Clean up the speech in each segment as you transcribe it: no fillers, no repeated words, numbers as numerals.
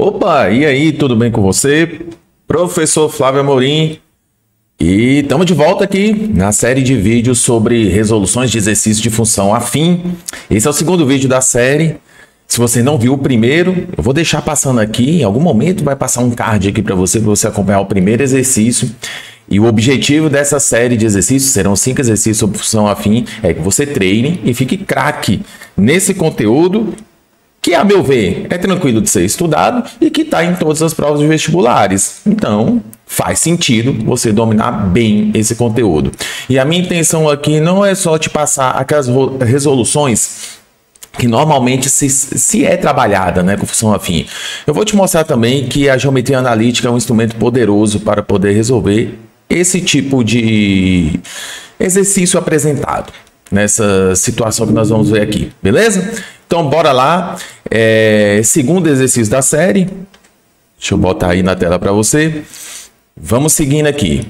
Opa, e aí, tudo bem com você? Professor Flávio Amorim. E estamos de volta aqui na série de vídeos sobre resoluções de exercícios de função afim. Esse é o segundo vídeo da série. Se você não viu o primeiro, eu vou deixar passando aqui. Em algum momento vai passar um card aqui para você acompanhar o primeiro exercício. E o objetivo dessa série de exercícios, serão 5 exercícios sobre função afim, é que você treine e fique craque nesse conteúdo que, a meu ver, é tranquilo de ser estudado e que está em todas as provas de vestibulares. Então, faz sentido você dominar bem esse conteúdo. E a minha intenção aqui não é só te passar aquelas resoluções que normalmente se é trabalhada, né, com função afim. Eu vou te mostrar também que a geometria analítica é um instrumento poderoso para poder resolver esse tipo de exercício apresentado nessa situação que nós vamos ver aqui, beleza? Então, bora lá. Segundo exercício da série. Deixa eu botar aí na tela para você. Vamos seguindo aqui.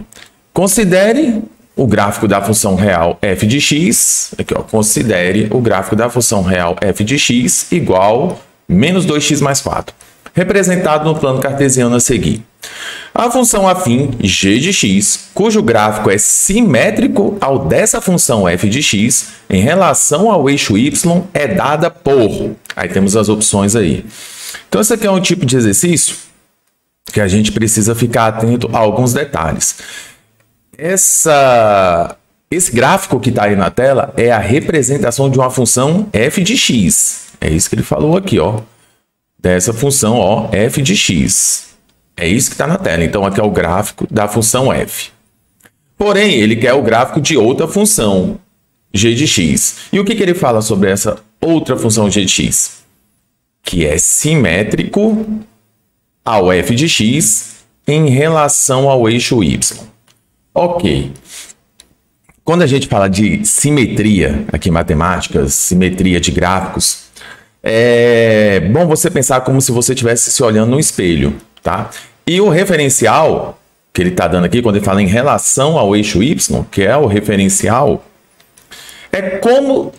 Considere o gráfico da função real f de x. Aqui, ó. Considere o gráfico da função real f de x igual menos 2x mais 4. Representado no plano cartesiano a seguir. A função afim g de x, cujo gráfico é simétrico ao dessa função f de x em relação ao eixo y, é dada por... Aí temos as opções aí. Então, esse aqui é um tipo de exercício que a gente precisa ficar atento a alguns detalhes. Esse gráfico que está aí na tela é a representação de uma função f de x. É isso que ele falou aqui, ó. Dessa função, ó, f de x. É isso que está na tela. Então, aqui é o gráfico da função f. Porém, ele quer o gráfico de outra função, g de x. E o que ele fala sobre essa outra função g de x? Que é simétrico ao f de x em relação ao eixo y. Ok. Quando a gente fala de simetria, aqui em matemática, simetria de gráficos, é bom você pensar como se você estivesse se olhando no espelho, tá? E o referencial que ele está dando aqui, quando ele fala em relação ao eixo y, que é o referencial, é como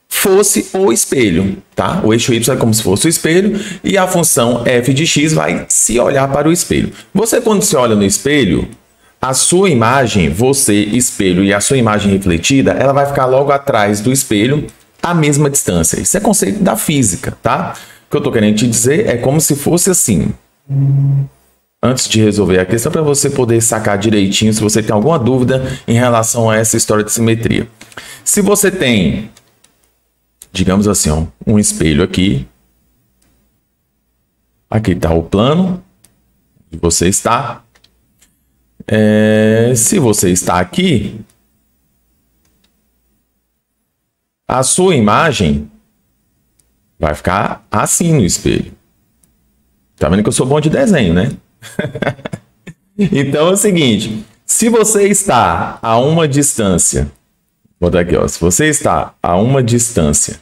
fosse o espelho, tá? O eixo y é como se fosse o espelho e a função f de x vai se olhar para o espelho. Você, quando se olha no espelho, a sua imagem, você, espelho, e a sua imagem refletida, ela vai ficar logo atrás do espelho, a mesma distância. Isso é conceito da física, tá? O que eu estou querendo te dizer é como se fosse assim. Antes de resolver a questão, para você poder sacar direitinho, se você tem alguma dúvida em relação a essa história de simetria. Se você tem, digamos assim, ó, um espelho aqui. Aqui está o plano que você está. Se você está aqui, a sua imagem vai ficar assim no espelho. Tá vendo que eu sou bom de desenho, né? Então é o seguinte, se você está a uma distância, vou botar aqui, ó, se você está a uma distância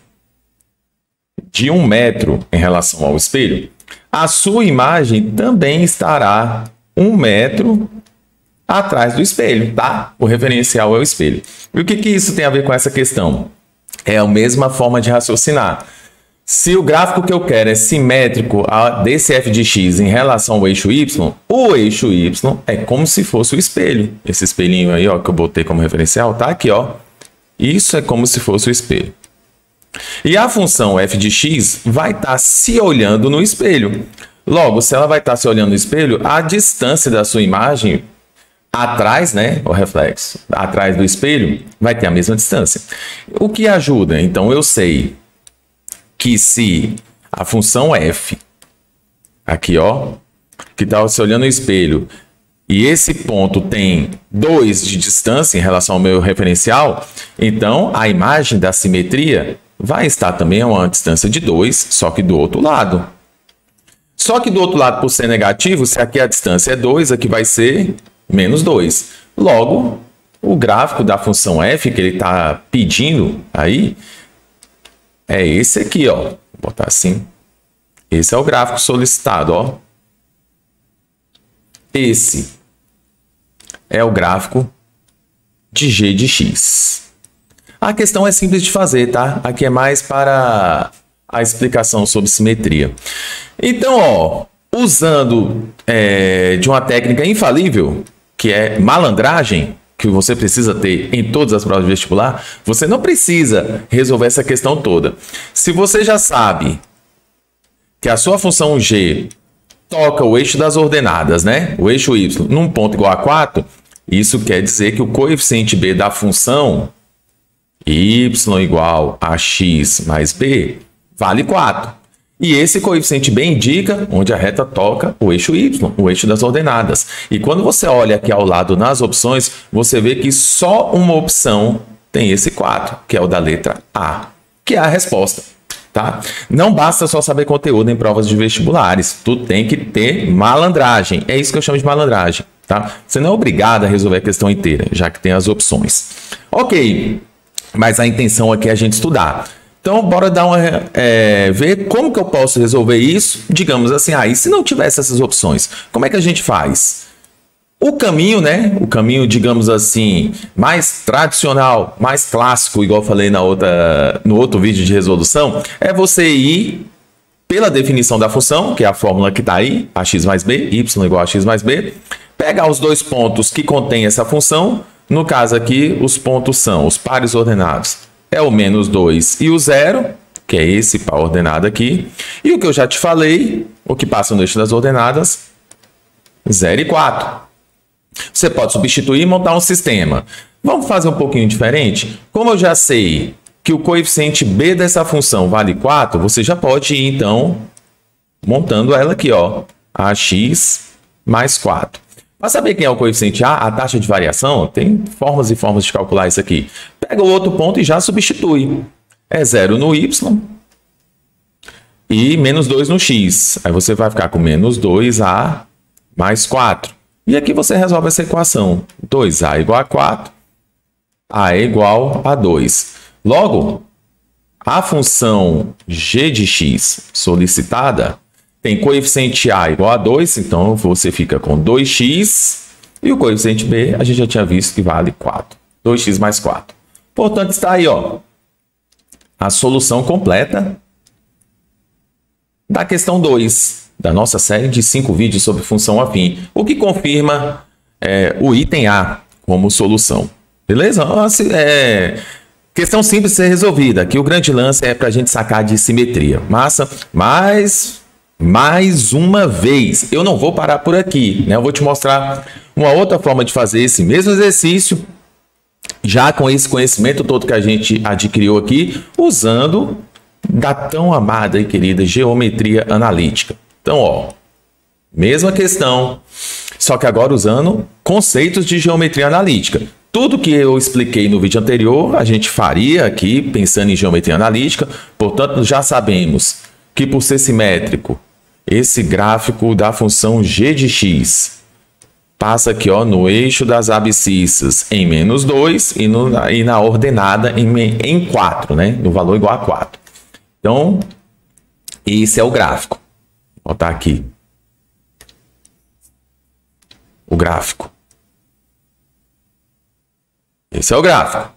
de 1 metro em relação ao espelho, a sua imagem também estará 1 metro atrás do espelho, tá? O referencial é o espelho. E o que isso tem a ver com essa questão? É a mesma forma de raciocinar. Se o gráfico que eu quero é simétrico desse f de x em relação ao eixo y, o eixo y é como se fosse o espelho. Esse espelhinho aí, ó, que eu botei como referencial, tá aqui, ó. Isso é como se fosse o espelho. E a função f de x vai estar se olhando no espelho. Logo, se ela vai estar se olhando no espelho, a distância da sua imagem atrás, né, o reflexo, atrás do espelho, vai ter a mesma distância. O que ajuda? Então, eu sei que se a função f, aqui, ó, que está se olhando no espelho, e esse ponto tem 2 de distância em relação ao meu referencial, então a imagem da simetria vai estar também a uma distância de 2, só que do outro lado. Só que do outro lado, por ser negativo, se aqui a distância é 2, aqui vai ser menos 2. Logo, o gráfico da função f que ele está pedindo aí é esse aqui, ó. Vou botar assim. Esse é o gráfico solicitado, ó. Esse é o gráfico de g de x. A questão é simples de fazer, tá? Aqui é mais para a explicação sobre simetria. Então, ó, usando de uma técnica infalível, que é malandragem, que você precisa ter em todas as provas de vestibular, você não precisa resolver essa questão toda. Se você já sabe que a sua função G toca o eixo das ordenadas, né? O eixo Y, num ponto igual a 4, isso quer dizer que o coeficiente B da função y igual a x mais b vale 4. E esse coeficiente B indica onde a reta toca o eixo Y, o eixo das ordenadas. E quando você olha aqui ao lado nas opções, você vê que só uma opção tem esse 4, que é o da letra A, que é a resposta. Tá? Não basta só saber conteúdo em provas de vestibulares, tu tem que ter malandragem. É isso que eu chamo de malandragem. Tá? Você não é obrigado a resolver a questão inteira, já que tem as opções. Ok, mas a intenção aqui é a gente estudar. Então, bora dar ver como que eu posso resolver isso. Digamos assim, e se não tivesse essas opções, como é que a gente faz? O caminho, né? O caminho, digamos assim, mais tradicional, mais clássico, igual eu falei no outro vídeo de resolução, é você ir pela definição da função, que é a fórmula que está aí, ax mais b, y igual a x mais b, pegar os dois pontos que contém essa função. No caso aqui, os pontos são os pares ordenados. É o menos 2 e o 0, que é esse par ordenado aqui. E o que eu já te falei, o que passa no eixo das ordenadas, 0 e 4. Você pode substituir e montar um sistema. Vamos fazer um pouquinho diferente? Como eu já sei que o coeficiente B dessa função vale 4, você já pode ir, então, montando ela aqui, ó, ax mais 4. Para saber quem é o coeficiente A, taxa de variação, tem formas e formas de calcular isso aqui. Pega o outro ponto e já substitui. É 0 no y e menos 2 no x. Aí você vai ficar com menos 2a mais 4. E aqui você resolve essa equação. 2a igual a 4, a é igual a 2. Logo, a função g de x solicitada tem coeficiente A igual a 2, então você fica com 2x, e o coeficiente B a gente já tinha visto que vale 4. 2x mais 4. Portanto, está aí, ó, a solução completa da questão 2, da nossa série de 5 vídeos sobre função afim, o que confirma o item A como solução. Beleza? Questão simples de ser resolvida. Aqui o grande lance é para a gente sacar de simetria. Massa, mas mais uma vez, eu não vou parar por aqui, né? Eu vou te mostrar uma outra forma de fazer esse mesmo exercício, já com esse conhecimento todo que a gente adquiriu aqui, usando da tão amada e querida geometria analítica. Então, ó, mesma questão, só que agora usando conceitos de geometria analítica. Tudo que eu expliquei no vídeo anterior, a gente faria aqui pensando em geometria analítica, portanto, já sabemos que por ser simétrico, esse gráfico da função g de x passa aqui, ó, no eixo das abscissas em menos 2 e na ordenada em 4, né? No valor igual a 4. Então, esse é o gráfico. Vou botar aqui o gráfico. Esse é o gráfico.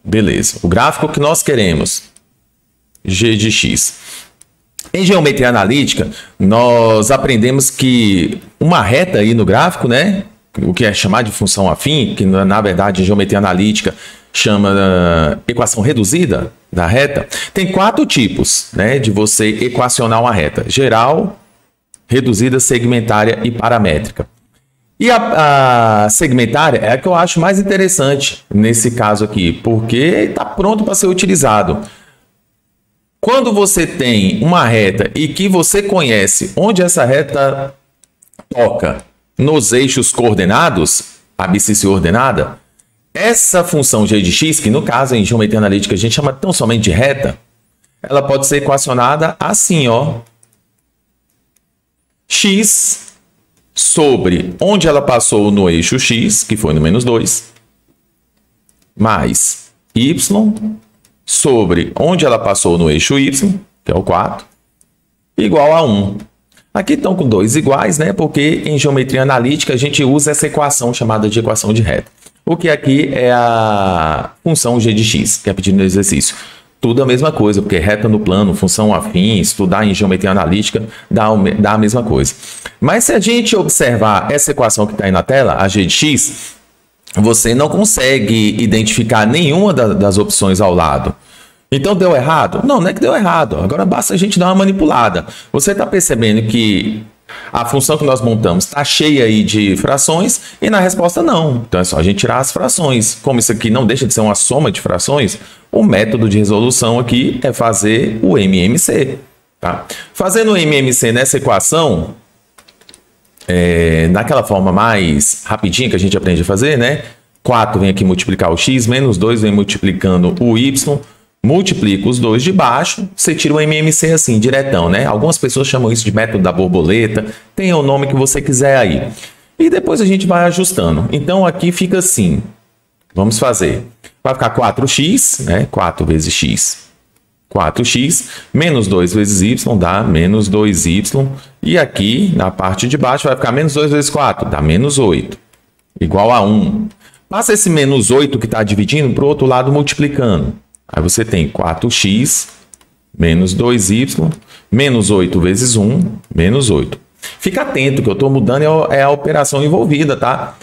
Beleza. O gráfico que nós queremos, g de x. Em geometria analítica, nós aprendemos que uma reta aí no gráfico, né, o que é chamado de função afim, que na verdade em geometria analítica chama equação reduzida da reta, tem 4 tipos, né, de você equacionar uma reta: geral, reduzida, segmentária e paramétrica. E a segmentária é a que eu acho mais interessante nesse caso aqui, porque está pronto para ser utilizado. Quando você tem uma reta e que você conhece onde essa reta toca nos eixos coordenados, abscissa e ordenada, essa função g de x, que no caso em geometria analítica a gente chama tão somente de reta, ela pode ser equacionada assim, ó. X sobre onde ela passou no eixo x, que foi no menos 2, mais y sobre onde ela passou no eixo y, que é o 4, igual a 1. Aqui estão com 2 iguais, né? Porque em geometria analítica a gente usa essa equação chamada de equação de reta. O que aqui é a função g de x, que é pedido no exercício. tudo a mesma coisa, porque reta no plano, função afim, estudar em geometria analítica dá a mesma coisa. Mas se a gente observar essa equação que está aí na tela, a g de x, você não consegue identificar nenhuma das opções ao lado. Então deu errado? Não, não é que deu errado. Agora basta a gente dar uma manipulada. Você está percebendo que a função que nós montamos está cheia aí de frações e na resposta não. Então é só a gente tirar as frações. Como isso aqui não deixa de ser uma soma de frações, o método de resolução aqui é fazer o MMC. Tá? Fazendo o MMC nessa equação, naquela forma mais rapidinha que a gente aprende a fazer, né? 4 vem aqui multiplicar o x, menos 2 vem multiplicando o y, multiplica os dois de baixo, você tira o MMC assim, diretão, né? Algumas pessoas chamam isso de método da borboleta, tenha o nome que você quiser aí. E depois a gente vai ajustando. Então aqui fica assim, vamos fazer. Vai ficar 4x, né? 4 vezes x, 4x, menos 2 vezes y dá menos 2y. E aqui, na parte de baixo, vai ficar menos 2 vezes 4, dá menos 8, igual a 1. Passa esse menos 8 que está dividindo para o outro lado multiplicando. Aí você tem 4x menos 2y, menos 8 vezes 1, menos 8. Fica atento que eu estou mudando é a operação envolvida, tá?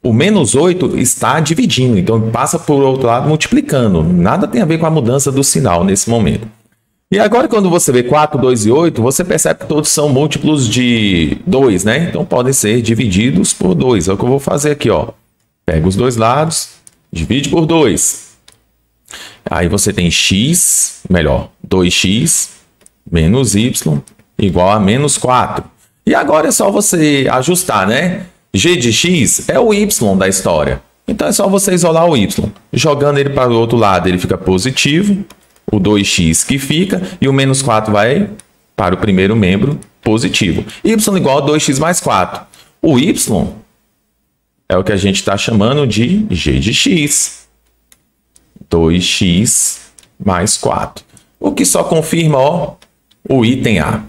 O menos 8 está dividindo, então passa por outro lado multiplicando. Nada tem a ver com a mudança do sinal nesse momento. E agora quando você vê 4, 2 e 8, você percebe que todos são múltiplos de 2, né? Então podem ser divididos por 2. É o que eu vou fazer aqui, ó. Pega os dois lados, divide por 2. Aí você tem x, melhor, 2x menos y igual a menos 4. E agora é só você ajustar, né? G de x é o y da história. Então é só você isolar o y. Jogando ele para o outro lado, ele fica positivo. O 2x que fica. E o menos 4 vai para o primeiro membro positivo. Y igual a 2x mais 4. O y é o que a gente está chamando de g de x. 2x mais 4. O que só confirma, ó, o item A.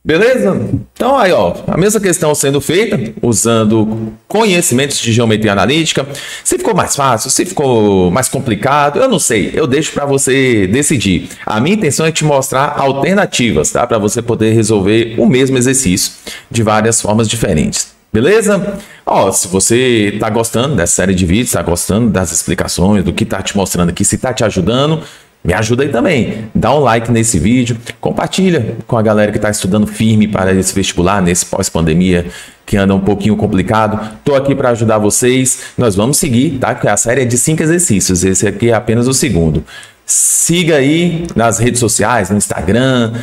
Beleza? Então aí, ó, a mesma questão sendo feita usando conhecimentos de geometria analítica. Se ficou mais fácil, se ficou mais complicado, eu não sei, eu deixo para você decidir. A minha intenção é te mostrar alternativas, tá? Para você poder resolver o mesmo exercício de várias formas diferentes. Beleza? Ó, se você está gostando dessa série de vídeos, está gostando das explicações, do que está te mostrando aqui, se está te ajudando, me ajuda aí também. Dá um like nesse vídeo, compartilha com a galera que está estudando firme para esse vestibular, nesse pós-pandemia que anda um pouquinho complicado. Estou aqui para ajudar vocês. Nós vamos seguir, tá? Porque a série é de 5 exercícios, esse aqui é apenas o segundo. Siga aí nas redes sociais, no Instagram,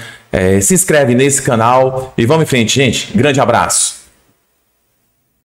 se inscreve nesse canal e vamos em frente, gente. Grande abraço!